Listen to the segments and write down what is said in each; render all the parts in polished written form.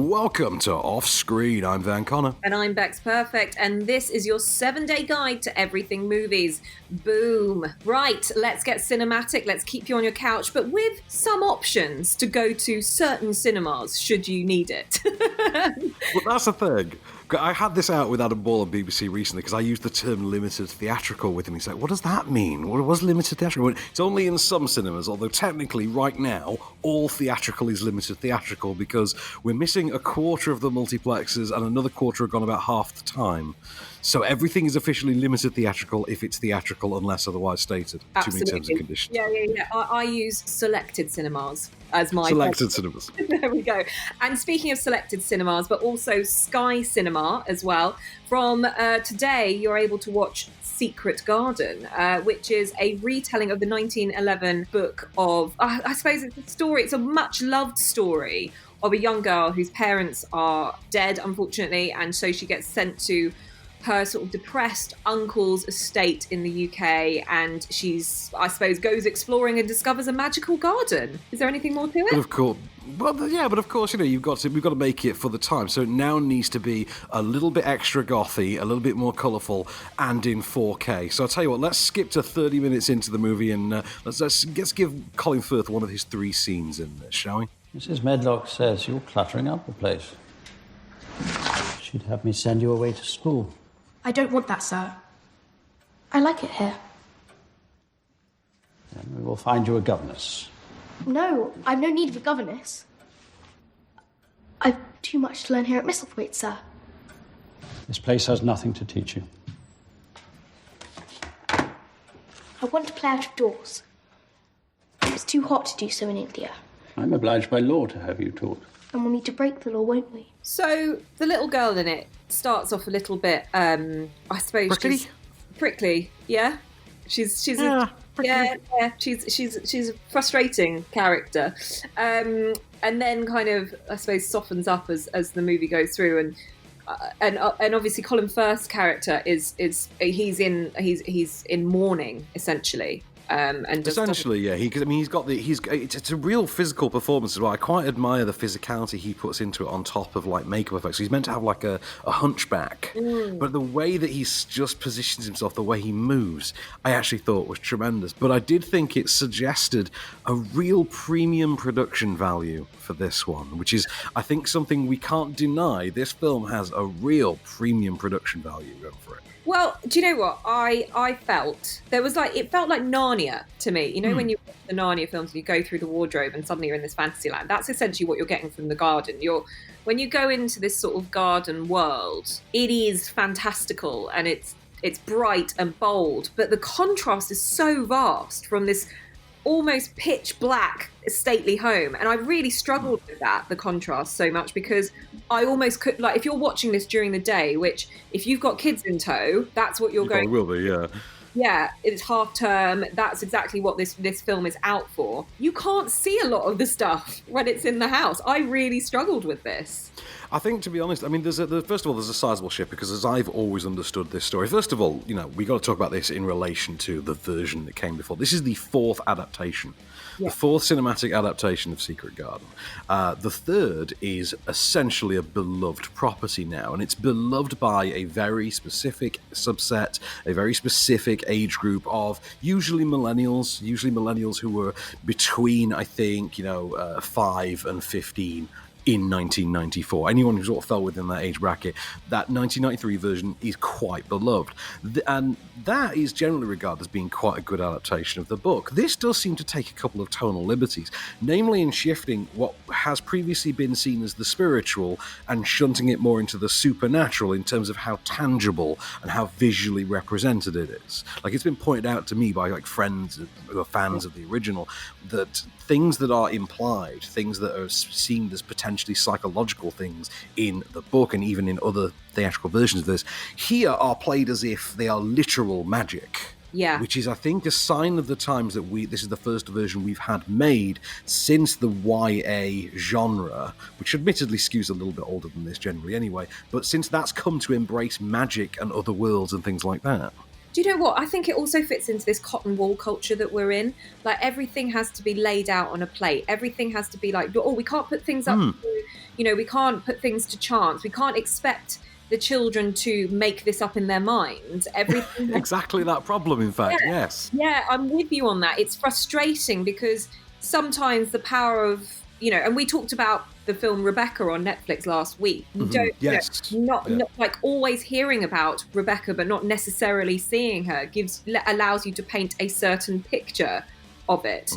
welcome to Off Screen. I'm Van Connor. And I'm Becks Perfect, and this is your 7-day guide to everything movies. Boom. Right, let's get cinematic, let's keep you on your couch, but with some options to go to certain cinemas, should you need it. Well, that's the thing. I had this out with Adam Ball on BBC recently because I used the term limited theatrical with him. He's like, what does that mean? What was limited theatrical? It's only in some cinemas, although technically right now, all theatrical is limited theatrical because we're missing a quarter of the multiplexes and another quarter have gone about half the time. So everything is officially limited theatrical if it's theatrical unless otherwise stated. Absolutely. Too many terms and conditions. Yeah. I use selected cinemas as my... Selected cinemas. There we go. And speaking of selected cinemas, but also Sky Cinema as well, from today you're able to watch Secret Garden, which is a retelling of the 1911 book of, I suppose it's a story, it's a much loved story of a young girl whose parents are dead, unfortunately, and so she gets sent to her sort of depressed uncle's estate in the UK, and she's, I suppose, goes exploring and discovers a magical garden. Is there anything more to it? But of course, you know, we've got to make it for the time. So it now needs to be a little bit extra gothy, a little bit more colourful, and in 4K. So I'll tell you what, let's skip to 30 minutes into the movie and let's give Colin Firth one of his 3 scenes in this, shall we? Mrs. Medlock says you're cluttering up the place. She'd have me send you away to school. I don't want that, sir. I like it here. Then we will find you a governess. No, I've no need of a governess. I've too much to learn here at Misselthwaite, sir. This place has nothing to teach you. I want to play out of doors. It's too hot to do so in India. I'm obliged by law to have you taught. And we'll need to break the law, won't we? So the little girl in it starts off a little bit, I suppose, prickly. Yeah, she's a frustrating character, and then kind of, I suppose, softens up as the movie goes through, and obviously Colin Firth's character is he's in mourning essentially. And essentially, yeah. It's a real physical performance as well. I quite admire the physicality he puts into it on top of like makeup effects. He's meant to have like a hunchback, but the way that he just positions himself, the way he moves, I actually thought was tremendous. But I did think it suggested a real premium production value for this one, which is, I think, something we can't deny. This film has a real premium production value going for it. Well, do you know what? I felt there was it felt like Narnia to me. You know, when you watch the Narnia films and you go through the wardrobe and suddenly you're in this fantasy land. That's essentially what you're getting from the garden. When you go into this sort of garden world, it is fantastical and it's bright and bold, but the contrast is so vast from this almost pitch black stately home, and I really struggled with the contrast so much, because I almost could, if you're watching this during the day, which if you've got kids in tow, that's what you're going. Will be, yeah, it's half term. That's exactly what this film is out for. You can't see a lot of the stuff when it's in the house. I really struggled with this. I think, to be honest, I mean, first of all, there's a sizable shift, because as I've always understood this story, first of all, you know, we got to talk about this in relation to the version that came before. This is the 4th adaptation. Yeah. The 4th cinematic adaptation of Secret Garden. The 3rd is essentially a beloved property now, and it's beloved by a very specific subset, a very specific age group of usually millennials who were between, I think, 5 and 15 in 1994. Anyone who sort of fell within that age bracket, that 1993 version is quite beloved. And that is generally regarded as being quite a good adaptation of the book. This does seem to take a couple of tonal liberties, namely in shifting what has previously been seen as the spiritual and shunting it more into the supernatural in terms of how tangible and how visually represented it is. Like, it's been pointed out to me by friends who are fans of the original that things that are implied, things that are seen as potentially psychological things in the book and even in other theatrical versions of this, here are played as if they are literal magic. Yeah. Which is, I think, a sign of the times that this is the first version we've had made since the YA genre, which admittedly skews a little bit older than this generally anyway, but since that's come to embrace magic and other worlds and things like that. Do you know what? I think it also fits into this cotton wool culture that we're in. Like, everything has to be laid out on a plate. Everything has to be like, oh, we can't put things up to, we can't put things to chance. We can't expect the children to make this up in their minds. Everything exactly that problem, in fact. Yes. Yeah, I'm with you on that. It's frustrating because sometimes the power of, and we talked about the film Rebecca on Netflix last week. You don't, yes. Not like always hearing about Rebecca, but not necessarily seeing her allows you to paint a certain picture of it.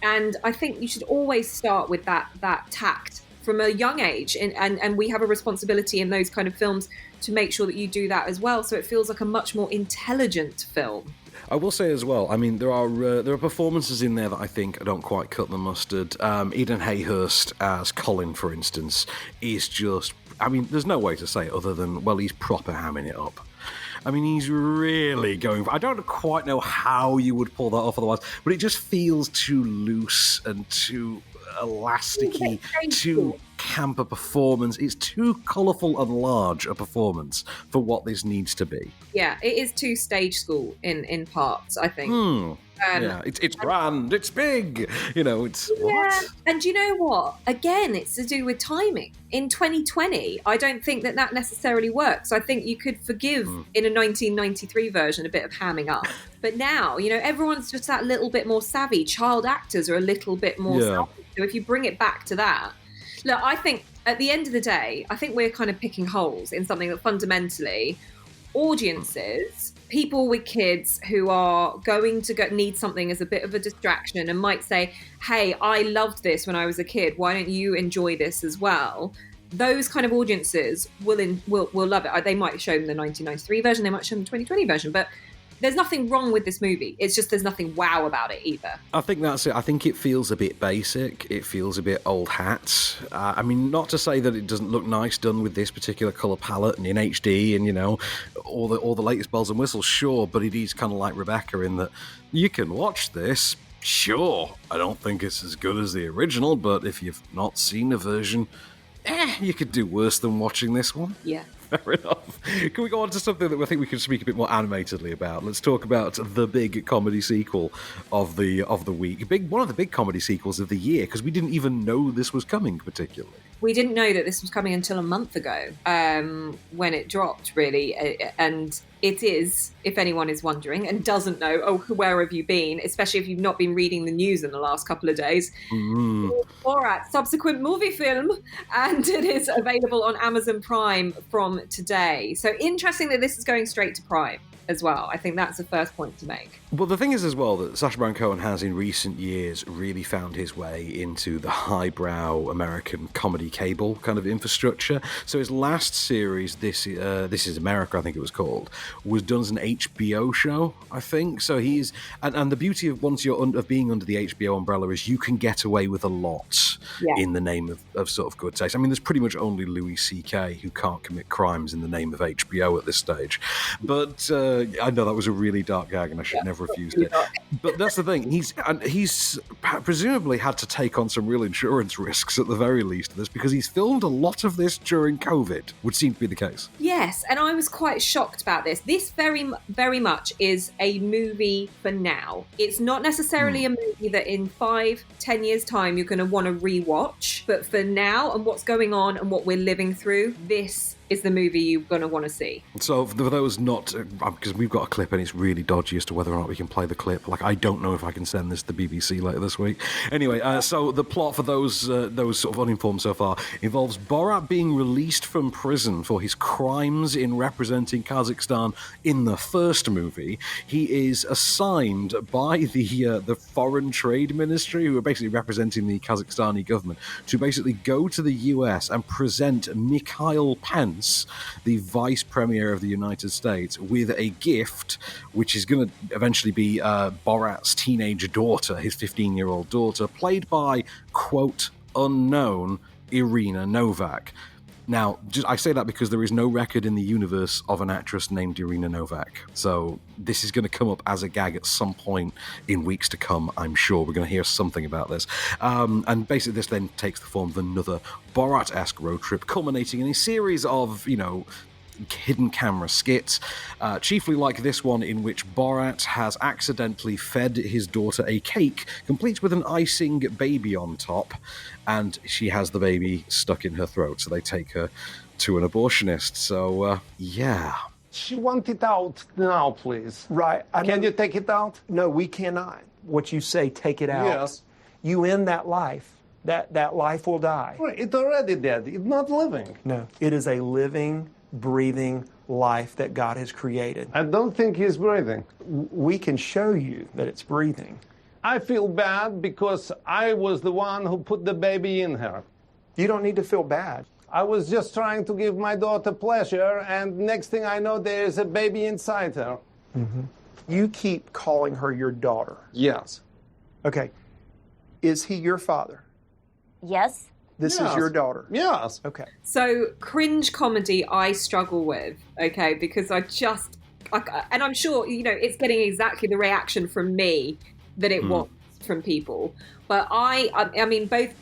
And I think you should always start with that tact from a young age, and we have a responsibility in those kind of films to make sure that you do that as well, so it feels like a much more intelligent film. I will say as well, I mean, there are performances in there that I think don't quite cut the mustard. Eden Hayhurst as Colin, for instance, is just, I mean, there's no way to say it other than, well, he's proper hamming it up. I mean, he's really going. I don't quite know how you would pull that off otherwise, but it just feels too loose and too elasticy, too camp a performance. It's too colourful and large a performance for what this needs to be. Yeah, it is too stage school in parts, I think. Yeah, it's grand, it's big, it's what? And you know what? Again, it's to do with timing. In 2020, I don't think that necessarily works. I think you could forgive in a 1993 version a bit of hamming up. But now, everyone's just that little bit more savvy. Child actors are a little bit more savvy. So if you bring it back to that, look, I think at the end of the day, I think we're kind of picking holes in something that fundamentally audiences, people with kids who are going to need something as a bit of a distraction and might say, hey, I loved this when I was a kid, why don't you enjoy this as well? Those kind of audiences will love it. They might show them the 1993 version, they might show them the 2020 version, but there's nothing wrong with this movie. It's just there's nothing wow about it either. I think that's it. I think it feels a bit basic. It feels a bit old hat. I mean, not to say that it doesn't look nice done with this particular colour palette and in HD and, all the latest bells and whistles, sure, but it is kind of like Rebecca in that you can watch this, sure. I don't think it's as good as the original, but if you've not seen the version, you could do worse than watching this one. Yeah. Fair enough. Can we go on to something that I think we can speak a bit more animatedly about? Let's talk about the big comedy sequel of the week. One of the big comedy sequels of the year, because we didn't even know this was coming particularly. We didn't know that this was coming until a month ago when it dropped, really. And it is, if anyone is wondering and doesn't know, oh, where have you been? Especially if you've not been reading the news in the last couple of days. Borat, subsequent movie film, and it is available on Amazon Prime from today. So interesting that this is going straight to Prime as well. I think that's the first point to make. Well, the thing is as well that Sacha Baron Cohen has in recent years really found his way into the highbrow American comedy cable kind of infrastructure. So his last series, This Is America, I think it was called, was done as an HBO show, I think. So he's and the beauty of once you're of being under the HBO umbrella is you can get away with a lot in the name of sort of good taste. I mean, there's pretty much only Louis C.K. who can't commit crimes in the name of HBO at this stage. But I know that was a really dark gag, and I should never have used it. But that's the thing. He's presumably had to take on some real insurance risks at the very least of this, because he's filmed a lot of this during COVID, would seem to be the case. Yes, and I was quite shocked about this. This very, very much is a movie for now. It's not necessarily a movie that in 5-10 years' time you're going to want to rewatch, but for now and what's going on and what we're living through, this is the movie you're going to want to see. So for those not, because we've got a clip and it's really dodgy as to whether or not we can play the clip. Like, I don't know if I can send this to the BBC later this week. Anyway, so the plot for those sort of uninformed so far involves Borat being released from prison for his crimes in representing Kazakhstan in the first movie. He is assigned by the Foreign Trade Ministry, who are basically representing the Kazakhstani government, to basically go to the US and present Mikhail Pence, the Vice Premier of the United States, with a gift which is going to eventually be Borat's teenage daughter, his 15-year-old daughter, played by, quote, unknown Irina Novak. Now, I say that because there is no record in the universe of an actress named Irina Novak. So this is going to come up as a gag at some point in weeks to come, I'm sure. We're going to hear something about this. And basically this then takes the form of another Borat-esque road trip, culminating in a series of, hidden camera skits, chiefly like this one in which Borat has accidentally fed his daughter a cake, complete with an icing baby on top, and she has the baby stuck in her throat, so they take her to an abortionist. So, yeah. She wants it out now, please. Right. Can you take it out? No, we cannot. What you say, take it out. Yes. You end that life. That life will die. Right, it's already dead. It's not living. No, it is a living, breathing life that God has created. I don't think he's breathing. We can show you that it's breathing. I feel bad because I was the one who put the baby in her. You don't need to feel bad. I was just trying to give my daughter pleasure, and next thing I know, there's a baby inside her. Mm-hmm. You keep calling her your daughter. Yes. Okay. Is he your father? Yes. This is your daughter? Yes. Okay. So cringe comedy I struggle with, okay, because and I'm sure, it's getting exactly the reaction from me that it wants from people. But I mean, both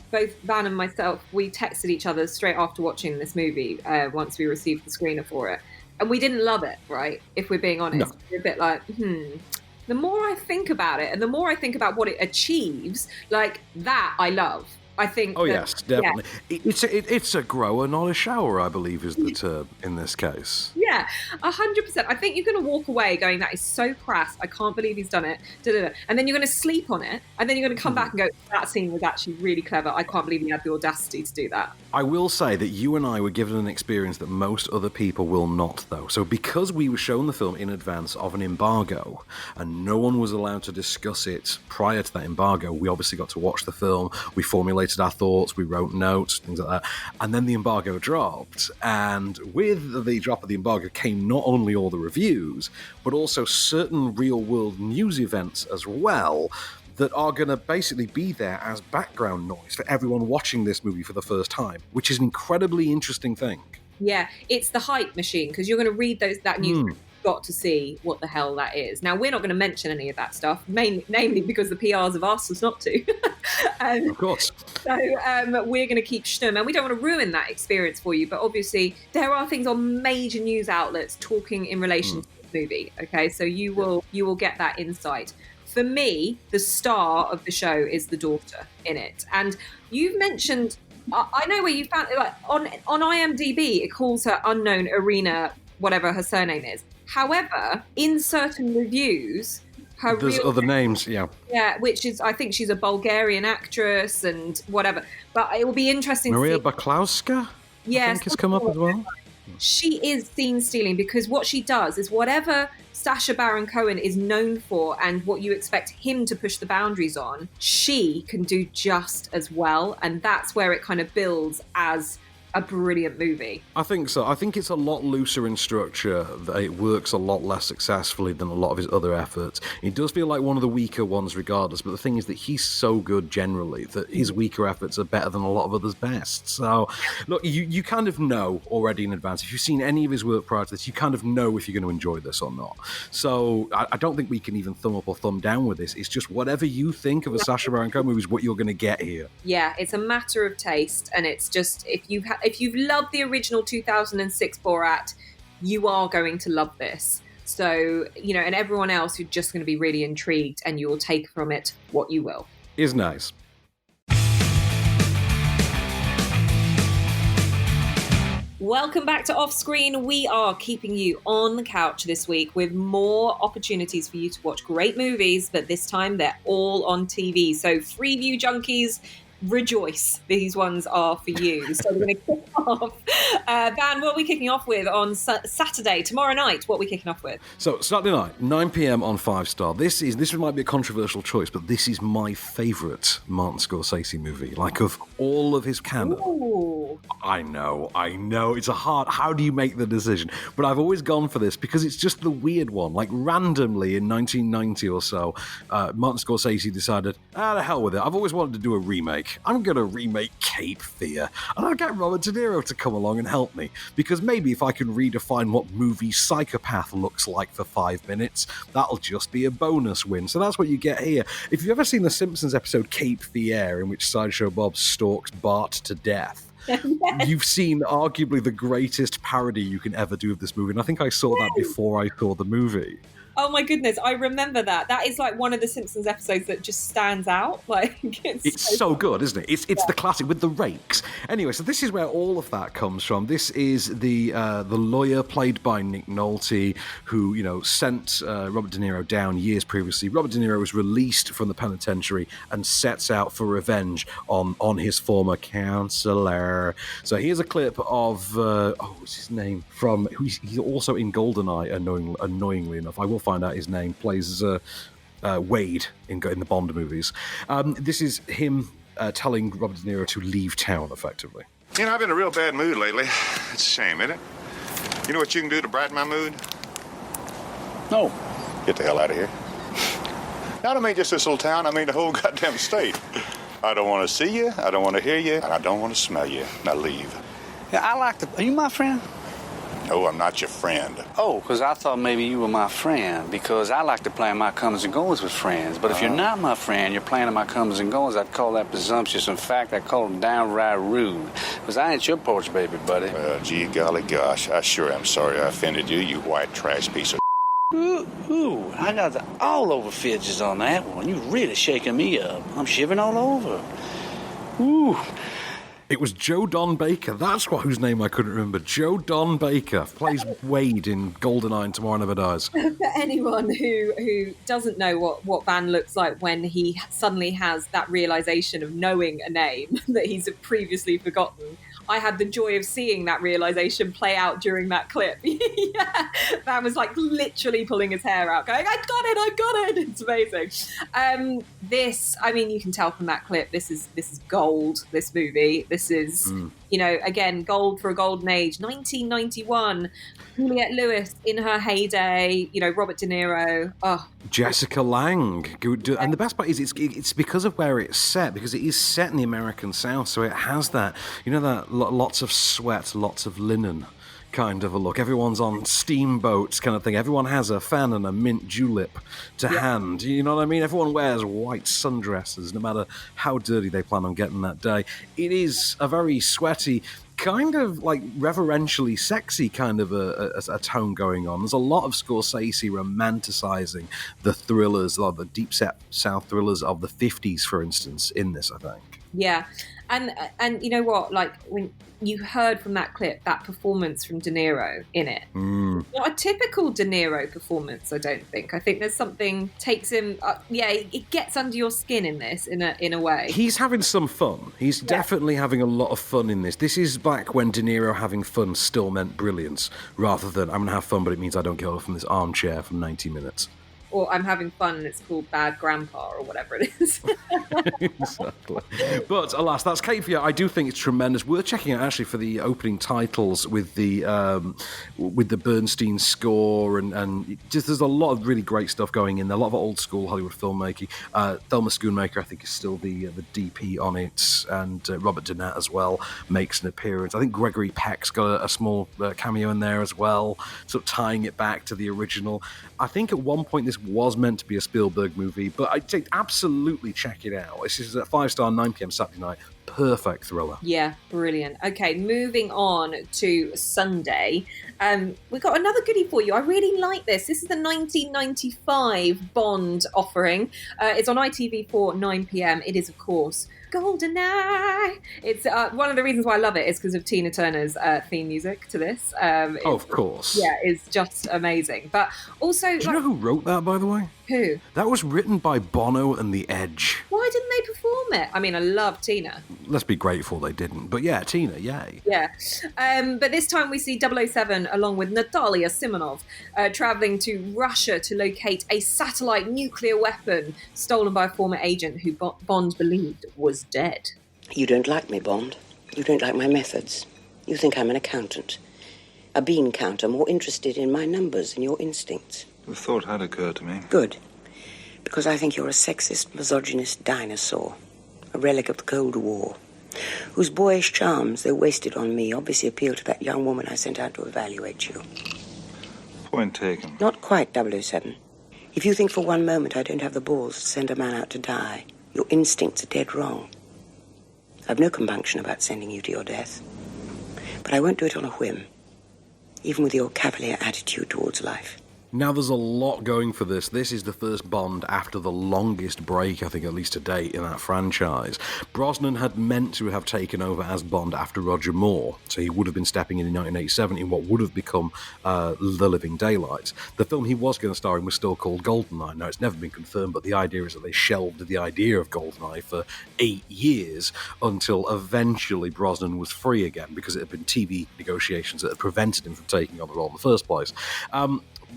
Van and myself, we texted each other straight after watching this movie once we received the screener for it. And we didn't love it, right? If we're being honest. No. We're a bit like, The more I think about it and the more I think about what it achieves, like that I love. I think. Oh, yes, definitely. Yeah. It's a grower, not a shower, I believe is the term in this case. Yeah, 100%. I think you're going to walk away going, that is so crass. I can't believe he's done it. Da-da-da. And then you're going to sleep on it. And then you're going to come back and go, that scene was actually really clever. I can't believe he had the audacity to do that. I will say that you and I were given an experience that most other people will not, though. So because we were shown the film in advance of an embargo, and no one was allowed to discuss it prior to that embargo, we obviously got to watch the film. We formulated our thoughts, we wrote notes, things like that, and then the embargo dropped. And with the drop of the embargo came not only all the reviews, but also certain real-world news events as well that are going to basically be there as background noise for everyone watching this movie for the first time, which is an incredibly interesting thing. Yeah, it's the hype machine, because you're going to read that news. Got to see what the hell that is. Now, we're not going to mention any of that stuff, namely because the PRs have asked us not to. Of course. So we're going to keep stum, and we don't want to ruin that experience for you. But obviously, there are things on major news outlets talking in relation to the movie. Okay, so you will get that insight. For me, the star of the show is the daughter in it, and you've mentioned. I know where you found it. Like on IMDb, it calls her unknown Irina, whatever her surname is. However, in certain reviews, there's other names, yeah, which is, I think she's a Bulgarian actress and whatever. But it will be interesting. Maria to see. Baklowska, yes, I think has come up as well. She is scene stealing, because what she does is whatever Sacha Baron Cohen is known for and what you expect him to push the boundaries on, she can do just as well, and that's where it kind of builds as a brilliant movie. I think so. I think it's a lot looser in structure. It works a lot less successfully than a lot of his other efforts. It does feel like one of the weaker ones regardless, but the thing is that he's so good generally that his weaker efforts are better than a lot of others' best. So, look, you kind of know already in advance. If you've seen any of his work prior to this, you kind of know if you're going to enjoy this or not. So, I don't think we can even thumb up or thumb down with this. It's just whatever you think of a Sacha Baron Cohen movie is what you're going to get here. Yeah, it's a matter of taste, and it's just, if you've loved the original 2006 Borat, you are going to love this. So, and everyone else, you're just going to be really intrigued, and you will take from it what you will. Is nice. Welcome back to Off Screen. We are keeping you on the couch this week with more opportunities for you to watch great movies, but this time they're all on TV. So Freeview junkies, rejoice. These ones are for you. So we're going to kick off. Van, what are we kicking off with on Saturday, tomorrow night? What are we kicking off with? So Saturday night, 9 p.m. on 5 Star. This might be a controversial choice, but this is my favourite Martin Scorsese movie. Like, of all of his canon. Ooh. I know. It's a hard... How do you make the decision? But I've always gone for this because it's just the weird one. Like, randomly in 1990 or so, Martin Scorsese decided, the hell with it. I've always wanted to do a remake. I'm going to remake Cape Fear. And I'll get Robert De Niro to come along and help me. Because maybe if I can redefine what movie Psychopath looks like for 5 minutes, that'll just be a bonus win. So that's what you get here. If you've ever seen the Simpsons episode Cape Fear, in which Sideshow Bob stalks Bart to death, You've seen arguably the greatest parody you can ever do of this movie, and I think I saw that before I saw the movie. Oh my goodness, I remember that. That is like one of the Simpsons episodes that just stands out. Like it's so good, isn't it? It's the classic with the rakes. Anyway, so this is where all of that comes from. This is the lawyer played by Nick Nolte, who sent Robert De Niro down years previously. Robert De Niro was released from the penitentiary and sets out for revenge on his former counselor. So here's a clip of what's his name from? He's also in GoldenEye. Annoyingly enough, I will find out his name. Plays Wade in the Bond movies. This is him telling Robert De Niro to leave town, effectively. I've been in a real bad mood lately. It's a shame, isn't it? You know what you can do to brighten my mood? No. Get the hell out of here. I don't mean just this little town, I mean the whole goddamn state. I don't want to see you, I don't want to hear you, and I don't want to smell you. Now leave. Yeah, are you my friend? No, I'm not your friend. Oh, because I thought maybe you were my friend, because I like to plan my comings and goings with friends. But if you're not my friend, you're planning my comings and goings, I'd call that presumptuous. In fact, I'd call it downright rude. Because I ain't your porch baby, buddy. Well, gee golly gosh, I sure am sorry I offended you, you white trash piece of Ooh, I got the all over fidgets on that one. You really shaking me up. I'm shivering all over. Ooh. It was Joe Don Baker. That's whose name I couldn't remember. Joe Don Baker plays Wade in GoldenEye and Tomorrow Never Dies. For anyone who doesn't know what Van looks like when he suddenly has that realization of knowing a name that he's previously forgotten, I had the joy of seeing that realization play out during that clip. Yeah, Van was like literally pulling his hair out, going, I got it. It's amazing. You can tell from that clip, this is gold, this movie. This is, again, gold for a golden age. 1991, Juliette Lewis in her heyday, Robert De Niro. Oh, Jessica Lange. And the best part is it's because of where it's set, because it is set in the American South, so it has that, that lots of sweat, lots of linen kind of a look. Everyone's on steamboats kind of thing. Everyone has a fan and a mint julep to hand. You know what I mean? Everyone wears white sundresses, no matter how dirty they plan on getting that day. It is a very sweaty, kind of like reverentially sexy kind of a tone going on. There's a lot of Scorsese romanticizing the thrillers, or the deep South thrillers of the 50s, for instance, in this, I think. Yeah. And you know what? Like, when you heard from that clip, that performance from De Niro in it. Not a typical De Niro performance, I don't think. I think there's something takes him. It gets under your skin in this in a way. He's having some fun. He's definitely having a lot of fun in this. This is back when De Niro having fun still meant brilliance, rather than I'm going to have fun, but it means I don't get up from this armchair for 90 minutes. Or I'm having fun and it's called Bad Grandpa or whatever it is. Exactly. But alas, that's Cape Fear. I do think it's tremendous. Worth checking out actually for the opening titles with the Bernstein score and just there's a lot of really great stuff going in there. A lot of old school Hollywood filmmaking. Thelma Schoonmaker, I think, is still the DP on it, and Robert Donat as well makes an appearance. I think Gregory Peck's got a small cameo in there as well, sort of tying it back to the original. I think at one point this was meant to be a Spielberg movie, but I'd say absolutely check it out. This is a 5-star, 9 p.m. Saturday night. Perfect thriller. Yeah, brilliant. Okay, moving on to Sunday. We've got another goodie for you. I really like this. This is the 1995 Bond offering. It's on ITV4, 9 p.m. It is, of course, GoldenEye. It's one of the reasons why I love it is because of Tina Turner's theme music to this. Of course. Yeah, it's just amazing. But also... Do you know who wrote that, by the way? Who? That was written by Bono and The Edge. Why didn't they perform it? I mean, I love Tina. Let's be grateful they didn't. But yeah, Tina, yay. Yeah. But this time we see 007 along with Natalia Simonov travelling to Russia to locate a satellite nuclear weapon stolen by a former agent who Bond believed was dead. You don't like me, Bond. You don't like my methods. You think I'm an accountant. A bean counter more interested in my numbers than your instincts. The thought had occurred to me. Good. Because I think you're a sexist, misogynist dinosaur. A relic of the Cold War. Whose boyish charms, though wasted on me, obviously appeal to that young woman I sent out to evaluate you. Point taken. Not quite, 007. If you think for one moment I don't have the balls to send a man out to die, your instincts are dead wrong. I've no compunction about sending you to your death. But I won't do it on a whim, even with your cavalier attitude towards life. Now, there's a lot going for this. This is the first Bond after the longest break, I think, at least to date, in that franchise. Brosnan had meant to have taken over as Bond after Roger Moore, so he would have been stepping in 1987 in what would have become The Living Daylights. The film he was going to star in was still called GoldenEye. Now, it's never been confirmed, but the idea is that they shelved the idea of GoldenEye for 8 years until eventually Brosnan was free again, because it had been TV negotiations that had prevented him from taking on the role in the first place.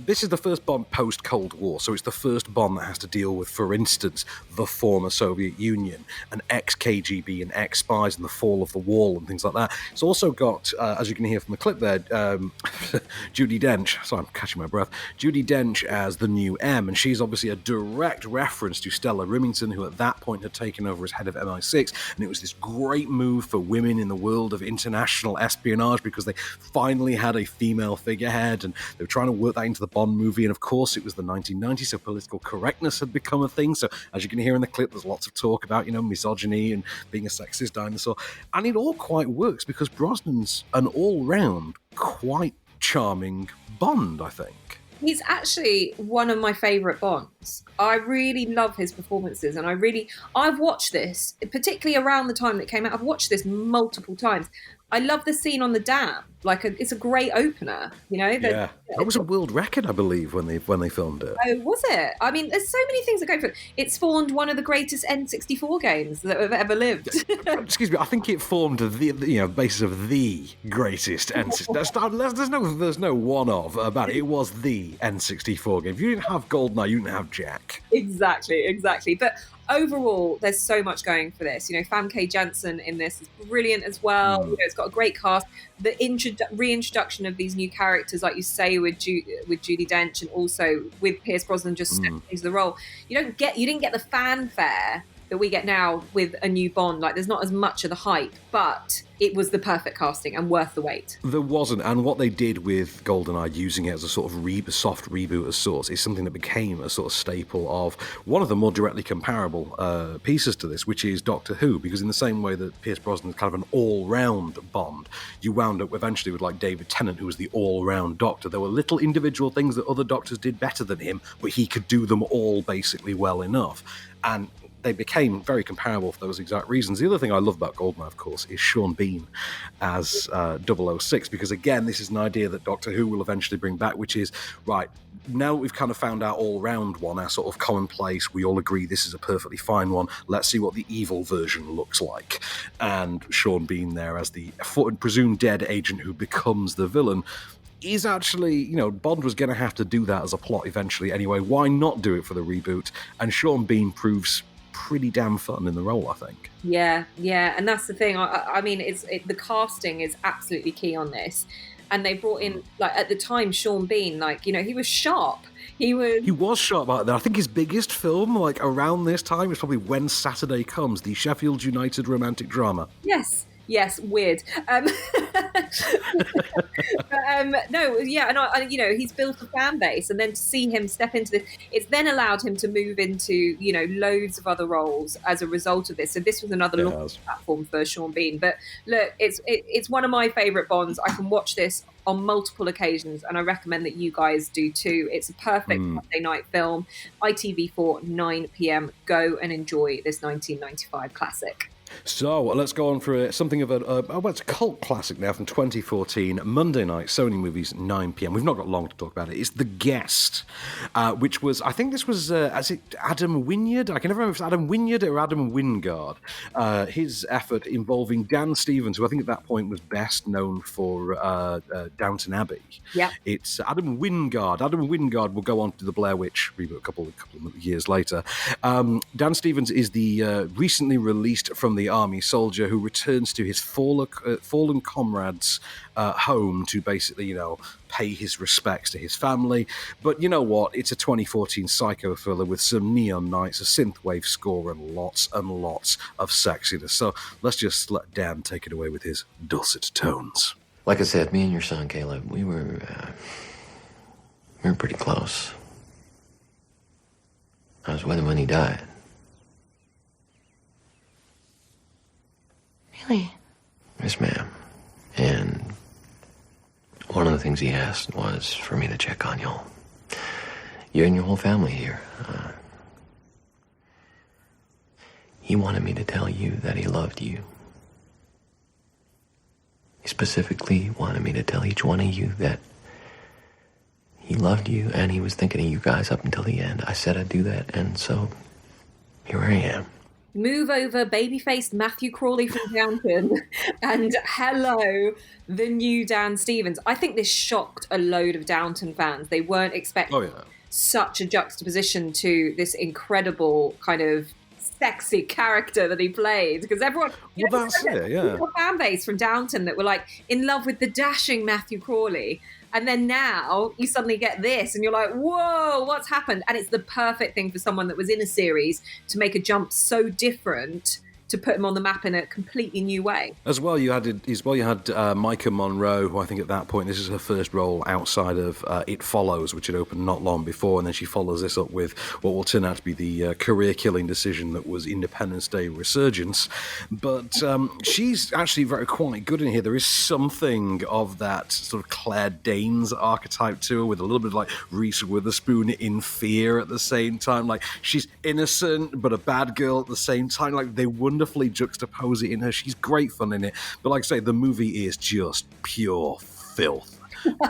This is the first Bond post-Cold War, so it's the first Bond that has to deal with, for instance, the former Soviet Union, and ex-KGB and ex-spies and the fall of the wall and things like that. It's also got, as you can hear from the clip there, Judi Dench, sorry, I'm catching my breath, Judi Dench as the new M, and she's obviously a direct reference to Stella Rimington, who at that point had taken over as head of MI6, and it was this great move for women in the world of international espionage because they finally had a female figurehead, and they were trying to work that into the Bond movie, and of course it was the 1990s, so political correctness had become a thing. So as you can hear in the clip, there's lots of talk about, misogyny and being a sexist dinosaur, and it all quite works because Brosnan's an all-round quite charming Bond, I think. He's actually one of my favourite Bonds. I really love his performances, and I've watched this, particularly around the time that it came out, I've watched this multiple times. I love the scene on the dam. It's a great opener, Yeah, that was a world record, I believe, when they filmed it. Oh, was it? I mean, there's so many things that go for it. It spawned one of the greatest N64 games that have ever lived. Excuse me, I think it formed the basis of the greatest N64. There's no one of about it. It was the N64 game. If you didn't have GoldenEye, you didn't have Jack. Exactly. But overall, there's so much going for this. Famke Janssen in this is brilliant as well. It's got a great cast. The reintroduction of these new characters, like you say, with Judi Dench, and also with Pierce Brosnan just stepping into the role. You didn't get the fanfare that we get now with a new Bond. There's not as much of the hype, but it was the perfect casting and worth the wait. There wasn't, and what they did with GoldenEye, using it as a sort of soft reboot of sorts, is something that became a sort of staple of one of the more directly comparable pieces to this, which is Doctor Who, because in the same way that Pierce Brosnan is kind of an all-round Bond, you wound up eventually with David Tennant, who was the all-round Doctor. There were little individual things that other Doctors did better than him, but he could do them all basically well enough. And they became very comparable for those exact reasons. The other thing I love about GoldenEye, of course, is Sean Bean as 006, because again, this is an idea that Doctor Who will eventually bring back, which is, right, now that we've kind of found our all-round one, our sort of commonplace, we all agree this is a perfectly fine one, let's see what the evil version looks like. And Sean Bean there as the presumed dead agent who becomes the villain is actually, Bond was going to have to do that as a plot eventually anyway. Why not do it for the reboot? And Sean Bean proves pretty damn fun in the role, I think. Yeah, and that's the thing. I mean, the casting is absolutely key on this, and they brought in, at the time, Sean Bean, he was sharp. He was sharp back then. I think his biggest film, around this time, is probably When Saturday Comes, the Sheffield United romantic drama. Yes, weird. He's built a fan base, and then to see him step into this, it's then allowed him to move into, loads of other roles as a result of this. So this was another launch platform for Sean Bean. But look, it's one of my favourite Bonds. I can watch this on multiple occasions, and I recommend that you guys do too. It's a perfect Monday night film. ITV4, 9 p.m. Go and enjoy this 1995 classic. So let's go on for something of it's a cult classic now from 2014, Monday night, Sony Movies, 9 p.m. We've not got long to talk about it. It's The Guest, which was, I think this was, is it Adam Wynyard? I can never remember if it's Adam Wynyard or Adam Wingard. His effort involving Dan Stevens, who I think at that point was best known for Downton Abbey. Yeah. It's Adam Wingard. Adam Wingard will go on to the Blair Witch reboot a couple of years later. Dan Stevens is the recently released from the army soldier who returns to his fallen comrades' home to basically, pay his respects to his family. But you know what? It's a 2014 psycho thriller with some neon nights, a synthwave score, and lots of sexiness. So let's just let Dan take it away with his dulcet tones. Like I said, me and your son, Caleb, we were pretty close. I was with him when he died. Really? Yes, ma'am. And one of the things he asked was for me to check on y'all. You and your whole family here. He wanted me to tell you that he loved you. He specifically wanted me to tell each one of you that he loved you and he was thinking of you guys up until the end. I said I'd do that, and so here I am. Move over, baby-faced Matthew Crawley from Downton, and hello, the new Dan Stevens. I think this shocked a load of Downton fans. They weren't expecting such a juxtaposition to this incredible kind of sexy character that he played, because everyone, that's it, yeah. A fan base from Downton that were like in love with the dashing Matthew Crawley, and then now you suddenly get this and you're like, whoa, what's happened? And it's the perfect thing for someone that was in a series to make a jump so different, to put him on the map in a completely new way. As well, you had Micah Monroe, who I think at that point, this is her first role outside of It Follows, which had opened not long before, and then she follows this up with what will turn out to be the career-killing decision that was Independence Day Resurgence. But she's actually quite good in here. There is something of that sort of Claire Danes archetype to her, with a little bit of like Reese Witherspoon in Fear at the same time. Like, she's innocent, but a bad girl at the same time. Like, they wouldn't wonderfully juxtapose it in her. She's great fun in it. But like I say, the movie is just pure filth.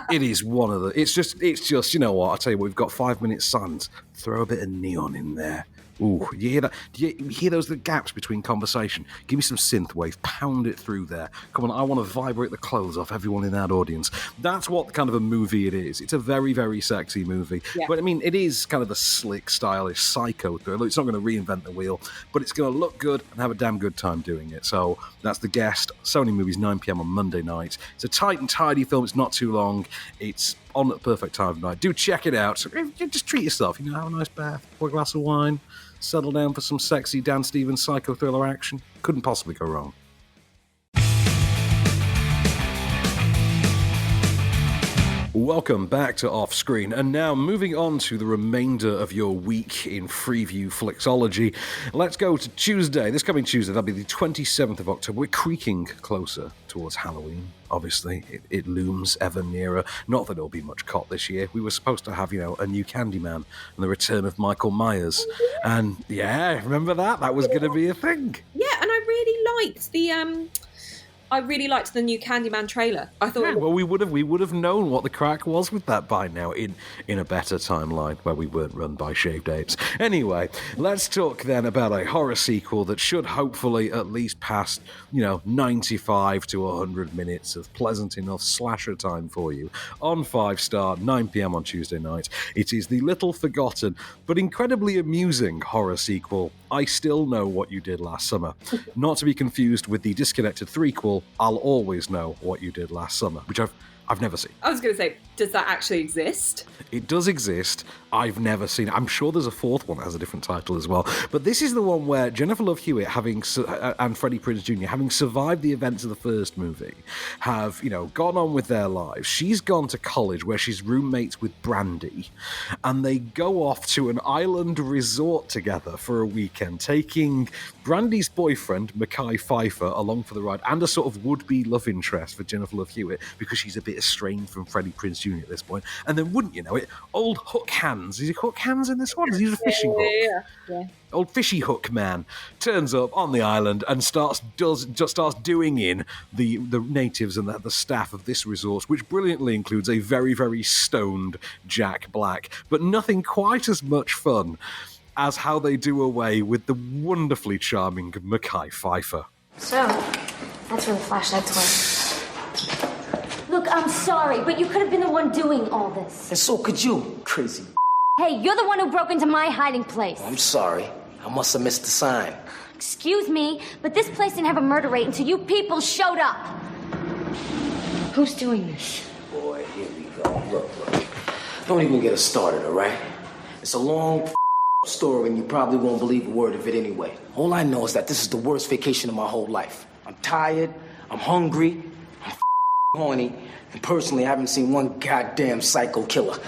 It is one of the... It's just, you know what? I tell you what, we've got 5 minutes silence. Throw a bit of neon in there. Ooh, you hear that? Do you hear those gaps between conversation? Give me some synthwave, pound it through there. Come on, I want to vibrate the clothes off everyone in that audience. That's what kind of a movie it is. It's a very, very sexy movie. Yeah. But I mean, it is kind of a slick, stylish psycho thriller. It's not going to reinvent the wheel, but it's going to look good and have a damn good time doing it. So that's The Guest, Sony Movies, 9 p.m. on Monday night. It's a tight and tidy film. It's not too long. It's on at the perfect time of night. Do check it out. Just treat yourself. You know, have a nice bath, pour a glass of wine, settle down for some sexy Dan Stevens psycho thriller action. Couldn't possibly go wrong. Welcome back to Off Screen, and now moving on to the remainder of your week in Freeview Flixology. Let's go to Tuesday. This coming Tuesday, that'll be the 27th of October. We're creaking closer towards Halloween. Obviously, it looms ever nearer. Not that it'll be much caught this year. We were supposed to have, a new Candyman and the return of Michael Myers. And yeah, remember that? That was going to be a thing. Yeah, and I really liked the new Candyman trailer. I thought, well, we would have known what the crack was with that by now in a better timeline where we weren't run by shaved apes. Anyway, let's talk then about a horror sequel that should hopefully at least pass 95 to 100 minutes of pleasant enough slasher time for you on 5-star, 9 p.m. on Tuesday night. It is the little forgotten but incredibly amusing horror sequel, I Still Know What You Did Last Summer. Not to be confused with the disconnected threequel, I'll Always Know What You Did Last Summer, which I've never seen. I was going to say, does that actually exist? It does exist. I've never seen it. I'm sure there's a fourth one that has a different title as well. But this is the one where Jennifer Love Hewitt and Freddie Prinze Jr., having survived the events of the first movie, have, gone on with their lives. She's gone to college where she's roommates with Brandy, and they go off to an island resort together for a weekend, taking Brandy's boyfriend, Mekhi Phifer, along for the ride, and a sort of would-be love interest for Jennifer Love Hewitt, because she's a bit estranged from Freddie Prinze Jr. at this point. And then, wouldn't you know it, old Hook Hands, is he Hook Hands in this one? Is he a fishing hook? Yeah. Old fishy hook man turns up on the island and starts doing in the natives and the staff of this resort, which brilliantly includes a very, very stoned Jack Black, but nothing quite as much fun as how they do away with the wonderfully charming Mekhi Phifer. So, that's where the flashlights went. Look, I'm sorry, but you could have been the one doing all this. And so could you, crazy. Hey, you're the one who broke into my hiding place. I'm sorry. I must have missed the sign. Excuse me, but this place didn't have a murder rate until you people showed up. Who's doing this? Boy, here we go. Look. Don't even get us started, all right? It's a long story, and you probably won't believe a word of it anyway. All I know is that this is the worst vacation of my whole life. I'm tired, I'm hungry, I'm horny, and personally, I haven't seen one goddamn psycho killer.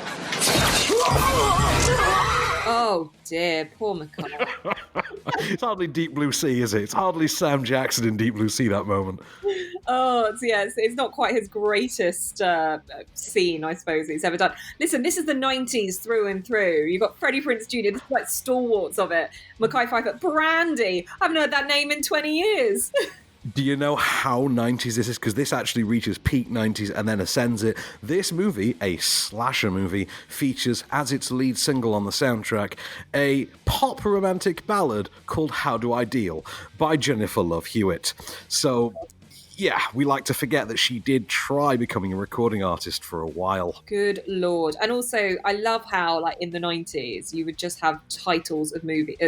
Oh, Oh dear, poor Mackay. It's hardly Deep Blue Sea, is it? It's hardly Sam Jackson in Deep Blue Sea, that moment. Oh, it's not quite his greatest scene, I suppose, he's ever done. Listen, this is the 90s through and through. You've got Freddie Prinze Jr., this is like stalwarts of it. Mackay Pfeiffer, Brandy. I haven't heard that name in 20 years. Do you know how 90s this is? Because this actually reaches peak 90s and then ascends it. This movie, a slasher movie, features as its lead single on the soundtrack a pop romantic ballad called How Do I Deal by Jennifer Love Hewitt. So, yeah, we like to forget that she did try becoming a recording artist for a while. Good Lord. And also, I love how, like, in the 90s, you would just have titles of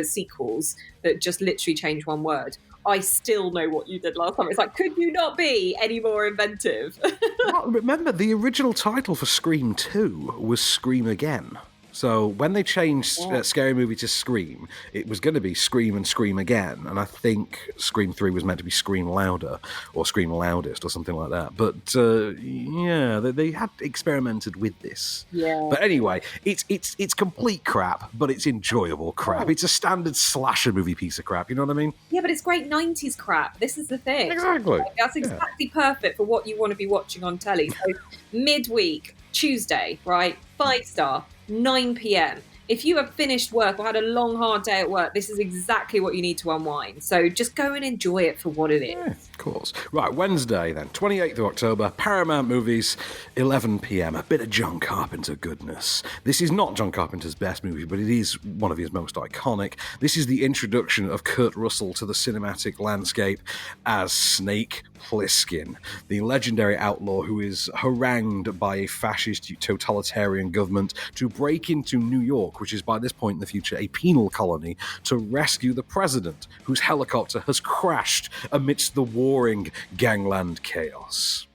sequels that just literally change one word. I still know what you did last time. It's like, could you not be any more inventive? Well, remember, the original title for Scream 2 was Scream Again. So when they changed Scary Movie to Scream, it was going to be Scream and Scream Again. And I think Scream 3 was meant to be Scream Louder or Scream Loudest or something like that. But yeah, they had experimented with this. Yeah. But anyway, it's complete crap, but it's enjoyable crap. It's a standard slasher movie piece of crap, you know what I mean? Yeah, but it's great 90s crap. This is the thing. Exactly. Like, that's exactly perfect for what you want to be watching on telly. So midweek, Tuesday, right? 5-star. 9 p.m. If you have finished work or had a long, hard day at work, this is exactly what you need to unwind. So just go and enjoy it for what it is. Yeah, of course. Right, Wednesday then, 28th of October, Paramount Movies, 11 p.m. A bit of John Carpenter goodness. This is not John Carpenter's best movie, but it is one of his most iconic. This is the introduction of Kurt Russell to the cinematic landscape as Snake Plissken, the legendary outlaw who is harangued by a fascist totalitarian government to break into New York, which is by this point in the future a penal colony, to rescue the president, whose helicopter has crashed amidst the warring gangland chaos.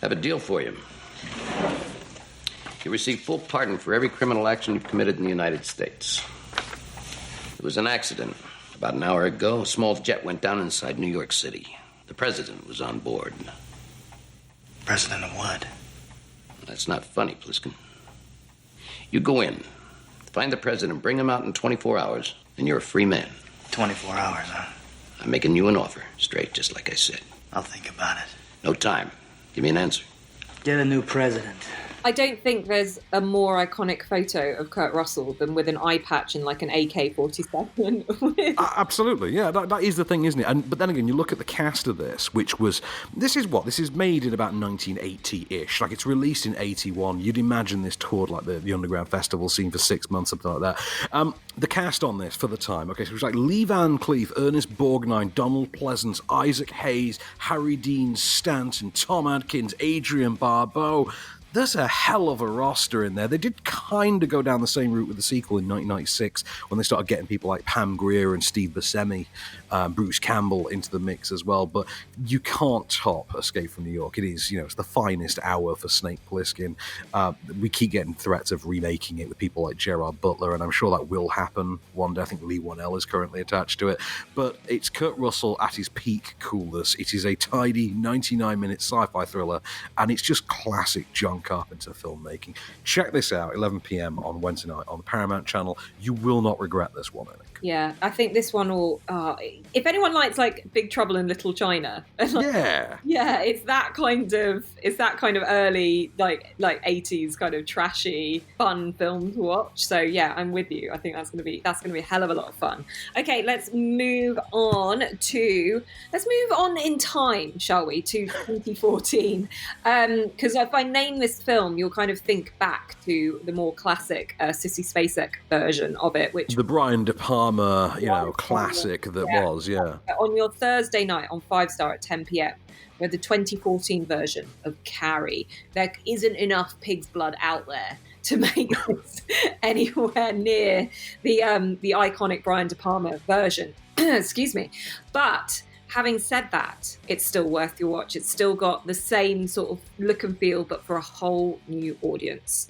I have a deal for you. You receive full pardon for every criminal action you've committed in the United States. It was an accident. About an hour ago, a small jet went down inside New York City. The president was on board. President of what? That's not funny, Pliskin. You go in, find the president, bring him out in 24 hours, and you're a free man. 24 hours, huh? I'm making you an offer, straight, just like I said. I'll think about it. No time. Give me an answer. Get a new president. I don't think there's a more iconic photo of Kurt Russell than with an eye patch and like an AK-47. Absolutely, yeah, that is the thing, isn't it? But then again, you look at the cast of this, this is made in about 1980-ish, like it's released in 81. You'd imagine this toured like the Underground Festival scene for 6 months, something like that. The cast on this for the time, okay, so it was like Lee Van Cleef, Ernest Borgnine, Donald Pleasance, Isaac Hayes, Harry Dean Stanton, Tom Adkins, Adrian Barbeau. There's a hell of a roster in there. They did kind of go down the same route with the sequel in 1996 when they started getting people like Pam Grier and Steve Buscemi, Bruce Campbell into the mix as well. But you can't top Escape from New York. It is, it's the finest hour for Snake Plissken. We keep getting threats of remaking it with people like Gerard Butler, and I'm sure that will happen one day. I think Lee Whannell is currently attached to it. But it's Kurt Russell at his peak coolness. It is a tidy 99-minute sci-fi thriller, and it's just classic John Carpenter filmmaking. Check this out, 11 p.m. on Wednesday night on the Paramount Channel. You will not regret this one, I think. Yeah, I think this one will... if anyone likes like Big Trouble in Little China... yeah, it's that kind of early, like 80s kind of trashy, fun film to watch. So yeah, I'm with you. I think that's gonna be a hell of a lot of fun. Okay, let's move on in time, shall we, to 2014. Because if I name this film, you'll kind of think back to the more classic Sissy Spacek version of it, which the Brian De Palma, classic that was, yeah. On your Thursday night on 5-star at 10 p.m. we have the 2014 version of Carrie. There isn't enough pig's blood out there to make this anywhere near the iconic Brian De Palma version. Excuse me, but. Having said that, it's still worth your watch. It's still got the same sort of look and feel, but for a whole new audience.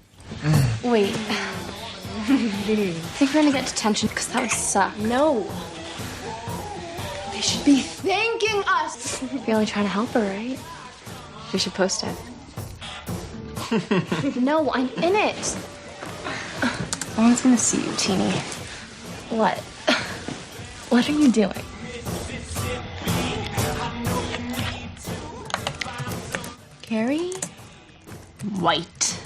Wait. I think we're gonna get detention because that would suck. No. They should be thanking us. You're only trying to help her, right? We should post it. No, I'm in it. No one's gonna see you, teenie. What? What are you doing? Carrie? White.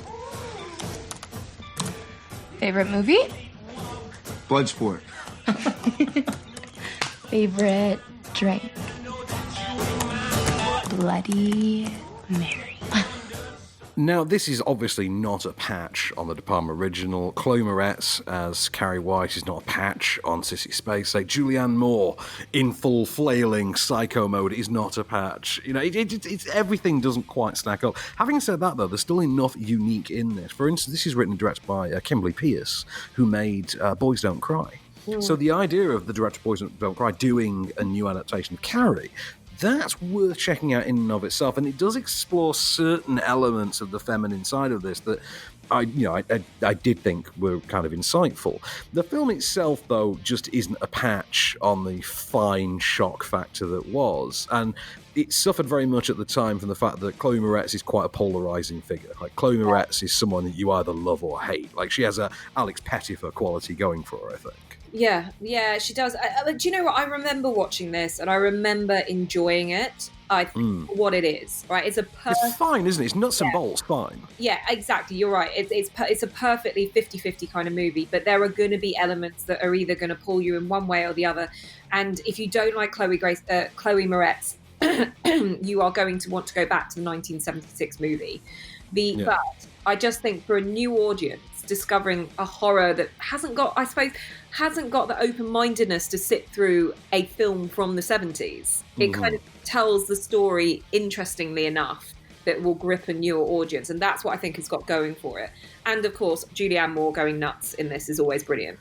Favorite movie? Bloodsport. Favorite drink? Bloody Mary. Now, this is obviously not a patch on the De Palma original. Chloe Moretz as Carrie White is not a patch on Sissy Spacek. Julianne Moore in full flailing psycho mode is not a patch. You know, it's everything doesn't quite stack up. Having said that, though, there's still enough unique in this. For instance, this is written and directed by Kimberly Pierce, who made Boys Don't Cry. So the idea of the director of Boys Don't Cry doing a new adaptation of Carrie, that's worth checking out in and of itself, and it does explore certain elements of the feminine side of this that I did think were kind of insightful. The film itself, though, just isn't a patch on the fine shock factor that was, and it suffered very much at the time from the fact that Chloe Moretz is quite a polarizing figure. Like, Chloe Moretz is someone that you either love or hate. Like, she has a Alex Pettyfer quality going for her, I think. Yeah, she does. Do you know what? I remember watching this, and I remember enjoying it. I think what it is, right? It's fine, isn't it? It's nuts and bolts, fine. Yeah, exactly. You're right. It's a perfectly 50-50 kind of movie, but there are going to be elements that are either going to pull you in one way or the other. And if you don't like Chloe Moretz, you are going to want to go back to the 1976 movie. But I just think for a new audience, discovering a horror that hasn't got the open-mindedness to sit through a film from the 70s. It kind of tells the story interestingly enough that will grip a newer audience, and that's what I think it's got going for it. And of course, Julianne Moore going nuts in this is always brilliant.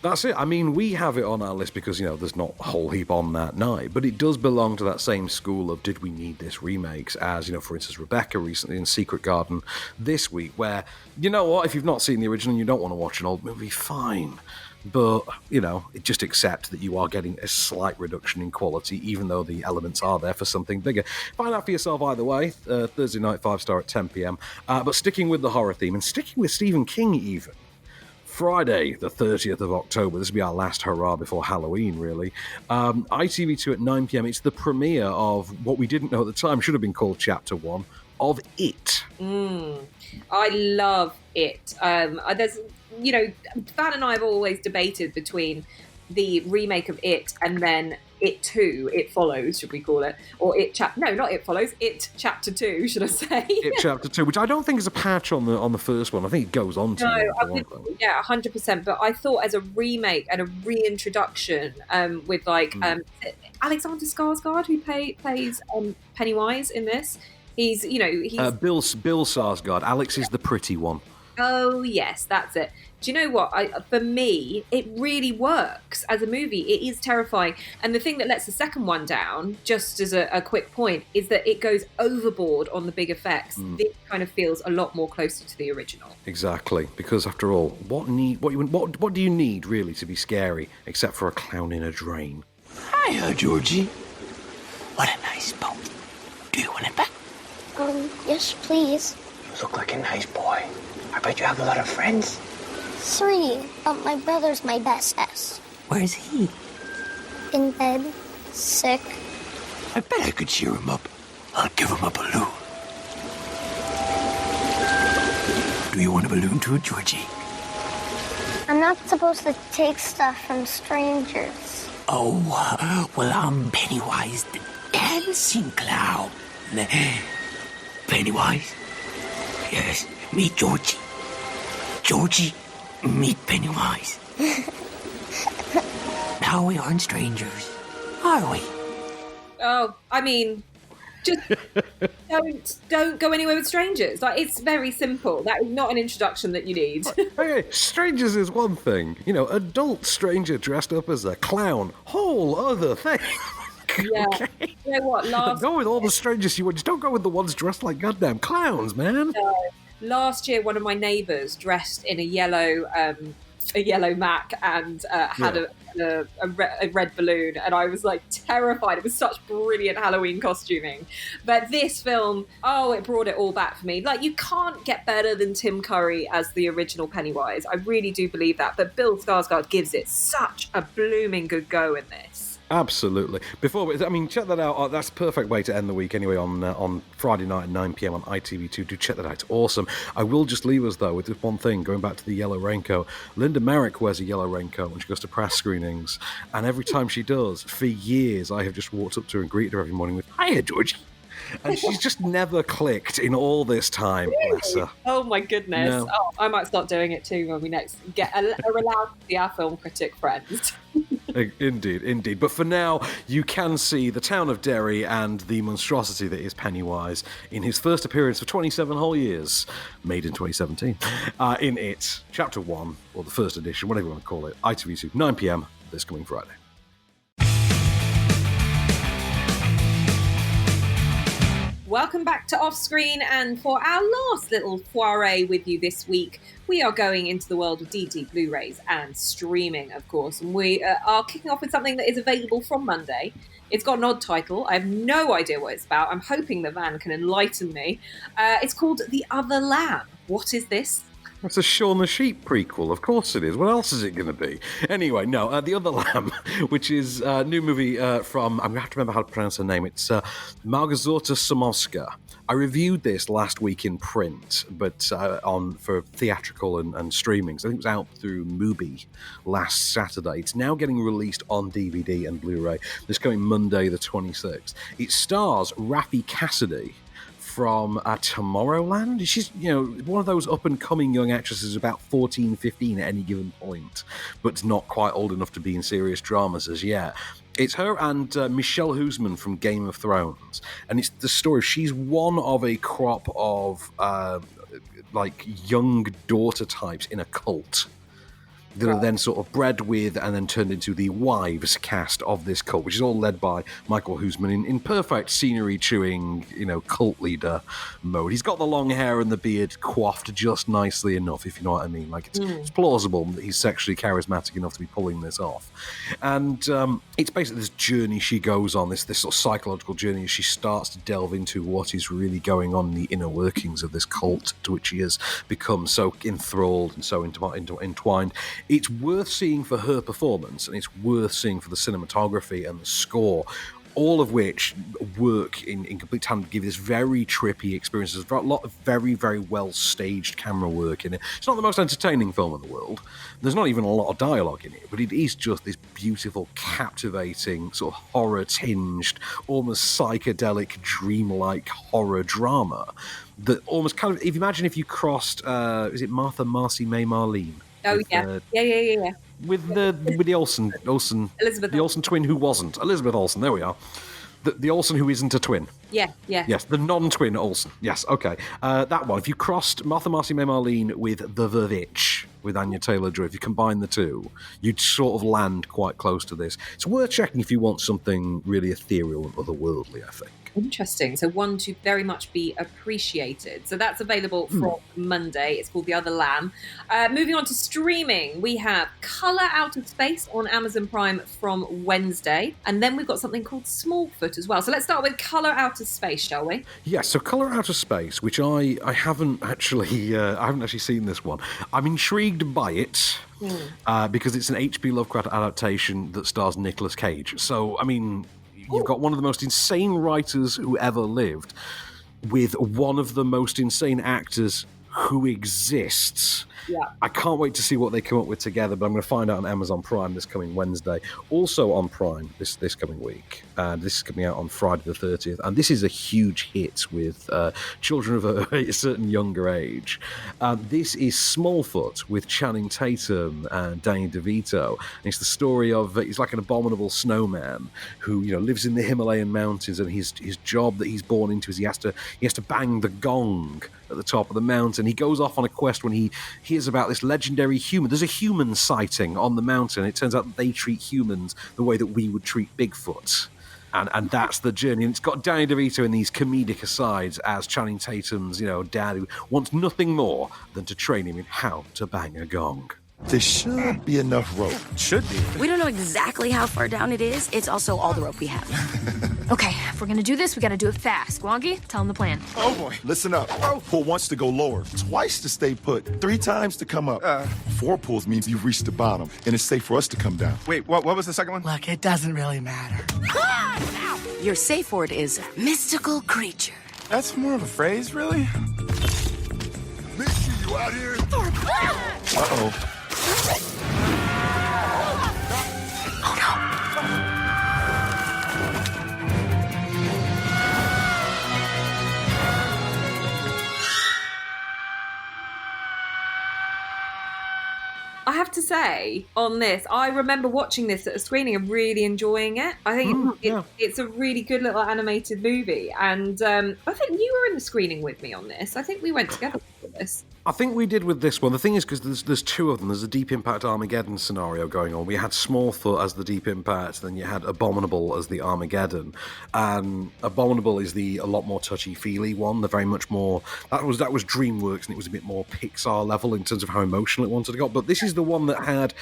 That's it. I mean, we have it on our list because, you know, there's not a whole heap on that night, but it does belong to that same school of did we need this remakes as, you know, for instance, Rebecca recently in Secret Garden this week, where, you know what, if you've not seen the original and you don't want to watch an old movie, fine. But, you know, just accept that you are getting a slight reduction in quality, even though the elements are there for something bigger. Find out for yourself either way. Thursday night, 5-star at 10 p.m. But sticking with the horror theme and sticking with Stephen King even, Friday, the 30th of October, this will be our last hurrah before Halloween, really. ITV2 at 9 p.m. It's the premiere of what we didn't know at the time, should have been called Chapter 1, of It. I love It. There's, you know, Van and I have always debated between the remake of It and then It 2, It Follows, should we call it? Or not It Follows, It Chapter 2, should I say? It Chapter 2, which I don't think is a patch on the first one. I think it goes on to it. Yeah, 100%. But I thought as a remake and a reintroduction with Alexander Skarsgård, who plays Pennywise in this. He's Bill Skarsgård. Alex is the pretty one. Oh, yes, that's it. Do you know what? For me, it really works as a movie. It is terrifying. And the thing that lets the second one down, just as a quick point, is that it goes overboard on the big effects. This kind of feels a lot more closer to the original. Exactly, because after all, what do you need, really, to be scary, except for a clown in a drain? Hiya, Georgie. What a nice boat. Do you want it back? Yes, please. You look like a nice boy. I bet you have a lot of friends. 3. My brother's my best S. Where's he? In bed. Sick. I bet I could cheer him up. I'll give him a balloon. Do you want a balloon too, Georgie? I'm not supposed to take stuff from strangers. Oh, well, I'm Pennywise the dancing clown. Pennywise? Yes, meet Georgie. Georgie, meet Pennywise. Now we aren't strangers, are we? Oh, I mean, just don't go anywhere with strangers. Like, it's very simple. That is not an introduction that you need. Okay, strangers is one thing. You know, adult stranger dressed up as a clown, whole other thing. Yeah. Okay. You know what? Go with all the strangers you want. Just don't go with the ones dressed like goddamn clowns, man. Last year, one of my neighbours dressed in a yellow a yellow Mac and had a red balloon, and I was like terrified. It was such brilliant Halloween costuming. But this film, it brought it all back for me. Like, you can't get better than Tim Curry as the original Pennywise. I really do believe that. But Bill Skarsgård gives it such a blooming good go in this. Absolutely. Check that out. That's a perfect way to end the week anyway on Friday night at 9 p.m. on ITV2. Do check that out. It's awesome. I will just leave us, though, with this one thing, going back to the yellow raincoat. Linda Merrick wears a yellow raincoat when she goes to press screenings, and every time she does, for years, I have just walked up to her and greeted her every morning with, "Hiya, Georgie." And she's just never clicked in all this time. Really? Bless her. Oh my goodness. No. Oh, I might start doing it too when we next are allowed to see our film critic friends. Indeed. But for now, you can see the town of Derry and the monstrosity that is Pennywise in his first appearance for 27 whole years, made in 2017, in It, Chapter 1, or the first edition, whatever you want to call it, ITV2, 9 p.m. this coming Friday. Welcome back to Offscreen, and for our last little foray with you this week, we are going into the world of DVD, Blu-rays and streaming, of course, and we are kicking off with something that is available from Monday. It's got an odd title. I have no idea what it's about. I'm hoping that Van can enlighten me. It's called The Other Lamb. What is this? It's a Shaun the Sheep prequel, of course it is. What else is it going to be? Anyway, no, The Other Lamb, which is a new movie from, I'm going to have to remember how to pronounce her name, it's Margazota Samowska. I reviewed this last week in print, but for theatrical and streaming. So I think it was out through Mubi last Saturday. It's now getting released on DVD and Blu-ray this coming Monday the 26th. It stars Raffi Cassidy from Tomorrowland. She's, one of those up-and-coming young actresses, about 14, 15 at any given point, but not quite old enough to be in serious dramas as yet. It's her and Michelle Huisman from Game of Thrones, and it's the story. She's one of a crop of young daughter types in a cult that are then sort of bred with and then turned into the wives cast of this cult, which is all led by Michael Huisman in perfect scenery-chewing, cult leader mode. He's got the long hair and the beard coiffed just nicely enough, if you know what I mean. Like, it's plausible that he's sexually charismatic enough to be pulling this off. And it's basically this journey she goes on, this sort of psychological journey as she starts to delve into what is really going on in the inner workings of this cult to which she has become so enthralled and so entwined. It's worth seeing for her performance, and it's worth seeing for the cinematography and the score, all of which work in complete tandem to give this very trippy experience. There's a lot of very, very well-staged camera work in it. It's not the most entertaining film in the world. There's not even a lot of dialogue in it, but it is just this beautiful, captivating, sort of horror-tinged, almost psychedelic, dreamlike horror drama that almost kind of, if you imagine if you crossed, is it Martha, Marcy, May, Marlene? Oh, yeah. Yeah. With the Olsen, Elizabeth the Olsen twin who wasn't. Elizabeth Olsen, there we are. The Olsen who isn't a twin. Yeah. Yes, the non-twin Olsen. Yes, okay. That one. If you crossed Martha, Marcy, May, Marlene with The Vervitch, with Anya Taylor-Joy, if you combine the two, you'd sort of land quite close to this. It's worth checking if you want something really ethereal and otherworldly, I think. Interesting. So one to very much be appreciated. So that's available from Monday. It's called The Other Lamb. Moving on to streaming, we have Colour Out of Space on Amazon Prime from Wednesday. And then we've got something called Smallfoot as well. So let's start with Colour Out of Space, shall we? Yes, so Colour Out of Space, which I haven't actually seen this one. I'm intrigued by it. Because it's an H.P. Lovecraft adaptation that stars Nicolas Cage. So, I mean, you've got one of the most insane writers who ever lived with one of the most insane actors who exists. Yeah. I can't wait to see what they come up with together, but I'm going to find out on Amazon Prime this coming Wednesday. Also on Prime this coming week. This is coming out on Friday the 30th. And this is a huge hit with children of a certain younger age. This is Smallfoot with Channing Tatum and Danny DeVito. And it's the story of, he's like an abominable snowman who, lives in the Himalayan mountains, and his job that he's born into is he has to bang the gong at the top of the mountain. He goes off on a quest when he hears about this legendary human. There's a human sighting on the mountain. It turns out that they treat humans the way that we would treat Bigfoot. And that's the journey. And it's got Danny DeVito in these comedic asides as Channing Tatum's, dad, who wants nothing more than to train him in how to bang a gong. There should be enough rope. Should be. We don't know exactly how far down it is. It's also all the rope we have. Okay, if we're gonna do this, we gotta do it fast. Wonky, tell him the plan. Oh boy. Listen up. Pull once to go lower, twice to stay put, 3 times to come up. 4 pulls means you've reached the bottom, and it's safe for us to come down. Wait, what was the second one? Look, it doesn't really matter. Your safe word is mystical creature. That's more of a phrase, really? Misty, you out here? Uh-oh. Oh no. I have to say, on this, I remember watching this at a screening and really enjoying it. I think it's a really good little animated movie. And I think you were in the screening with me on this. I think we went together for this. I think we did with this one. The thing is, because there's 2 of them. There's a Deep Impact Armageddon scenario going on. We had Smallfoot as the Deep Impact, then you had Abominable as the Armageddon. And Abominable is a lot more touchy-feely one. The very much more... That was DreamWorks, and it was a bit more Pixar level in terms of how emotional it wanted to go. But this is the one that had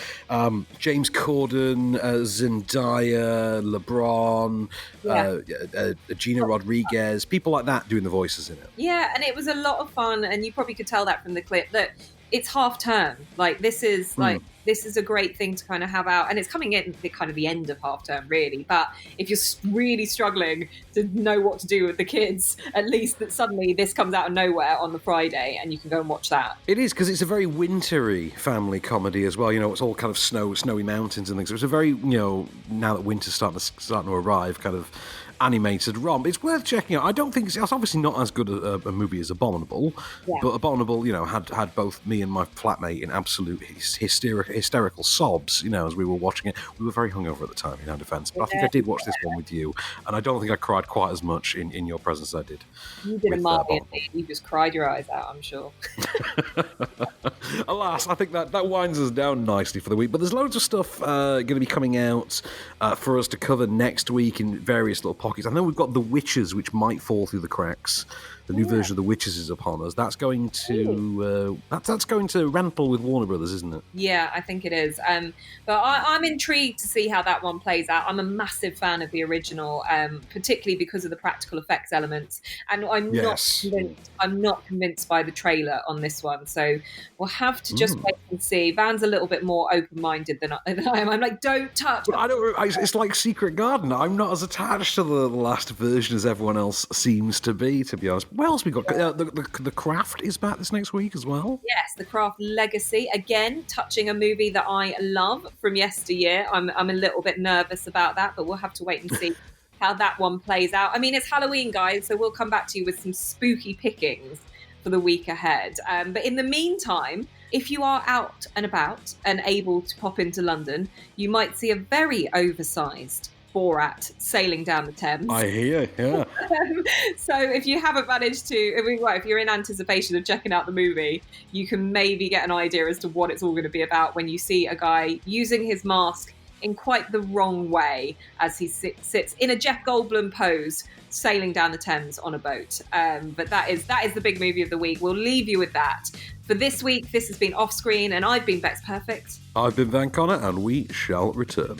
James Corden, Zendaya, LeBron, Gina Rodriguez, people like that doing the voices in it. Yeah, and it was a lot of fun, and you probably could tell that from the clip. Look, it's half term. This is a great thing to kind of have out, and it's coming in the kind of the end of half term, really. But if you're really struggling to know what to do with the kids, at least that suddenly this comes out of nowhere on the Friday, and you can go and watch that. It is, because it's a very wintry family comedy as well. It's all kind of snowy mountains and things. So it's a very, now that winter's starting to arrive, kind of animated romp. It's worth checking out. I don't think it's obviously not as good a movie as Abominable, but Abominable, had both me and my flatmate in absolute hysterical sobs, as we were watching it. We were very hungover at the time, in our defence, but I think I did watch this one with you, and I don't think I cried quite as much in your presence as I did. You did a Marley, you just cried your eyes out, I'm sure. Alas, I think that winds us down nicely for the week, but there's loads of stuff going to be coming out for us to cover next week in various little pockets. I know we've got The Witches, which might fall through the cracks. The new version of The Witches is upon us. That's going to that's going to rental with Warner Brothers, isn't it? Yeah, I think it is. But I'm intrigued to see how that one plays out. I'm a massive fan of the original, particularly because of the practical effects elements. And I'm not convinced by the trailer on this one. So we'll have to just wait and see. Van's a little bit more open-minded than I am. I'm like, don't touch. But I don't. It's like Secret Garden. I'm not as attached to the last version as everyone else seems to be honest. What else we got? The Craft is back this next week as well. Yes, The Craft Legacy, again touching a movie that I love from yesteryear. I'm a little bit nervous about that, but we'll have to wait and see how that one plays out. I mean, it's Halloween, guys, so we'll come back to you with some spooky pickings for the week ahead. But in the meantime, if you are out and about and able to pop into London, you might see a very oversized Borat sailing down the Thames. I hear, yeah. So if you haven't managed to, if you're in anticipation of checking out the movie, you can maybe get an idea as to what it's all going to be about when you see a guy using his mask in quite the wrong way as he sits in a Jeff Goldblum pose sailing down the Thames on a boat. But that is the big movie of the week. We'll leave you with that. For this week, this has been Off Screen, and I've been Becks Perfect. I've been Van Connor, and we shall return.